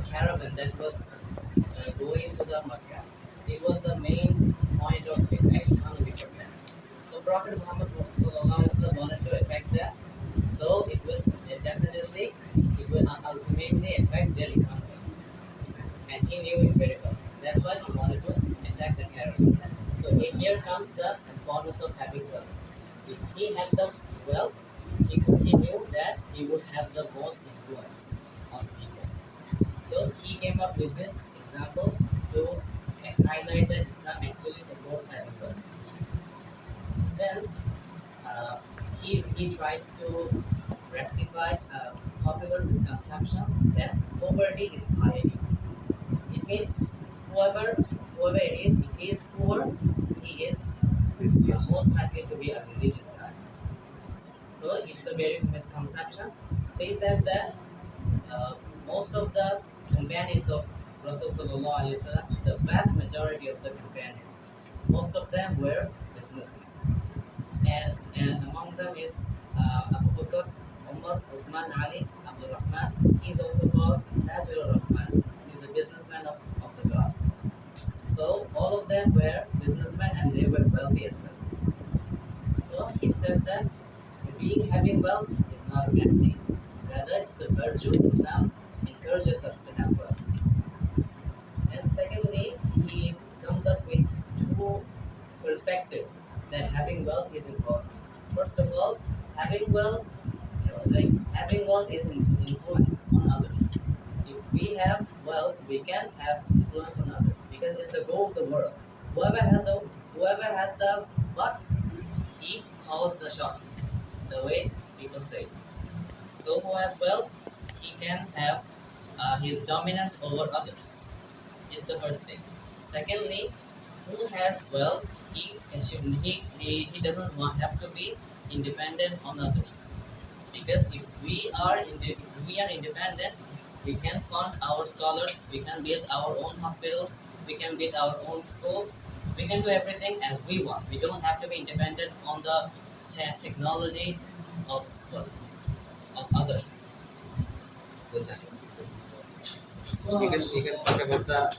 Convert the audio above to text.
the caravan that was going to the Makkah. It was the main point of economy for them. So Prophet Muhammad sallallahu alaihi wasallam wanted to affect that. So it will ultimately affect their economy, and he knew it very well. That's why he wanted to attack the caravan. So here comes the importance of having wealth. If he had the wealth, he knew that he would have the most influence on people. So he came up with this example to highlight that Islam actually supports having wealth. Then he tried to rectify a popular misconception that poverty is piety. It means whoever it is, if he is poor, he is most likely to be a religious guy. So it's a very misconception. He said that most of the companions of Rasul Sallallahu Alaihi Wasallam, the vast majority of the companions, most of them were businessmen. And among them is Abu Bakr, Umar, Uthman, Ali, Abdul Rahman. He is also called Tajir Rahman. He is a businessman of the God. So all of them were businessmen and they were wealthy as well. So it says that having wealth is not a bad thing. Rather, it's a virtue. Islam encourages us to have wealth. And secondly, he comes up with two perspectives that having wealth is important. First of all, having wealth is an influence on others. If we have wealth, we can have influence on others because it's the goal of the world. Whoever has the butt, he calls the shot. The way people say. So who has wealth, he can have his dominance over others. Is the first thing. Secondly, who has wealth, he doesn't have to be independent on others. Because if we are independent, we can fund our scholars, we can build our own hospitals, we can build our own schools, we can do everything as we want. We don't have to be independent on the technology of others. You can talk about the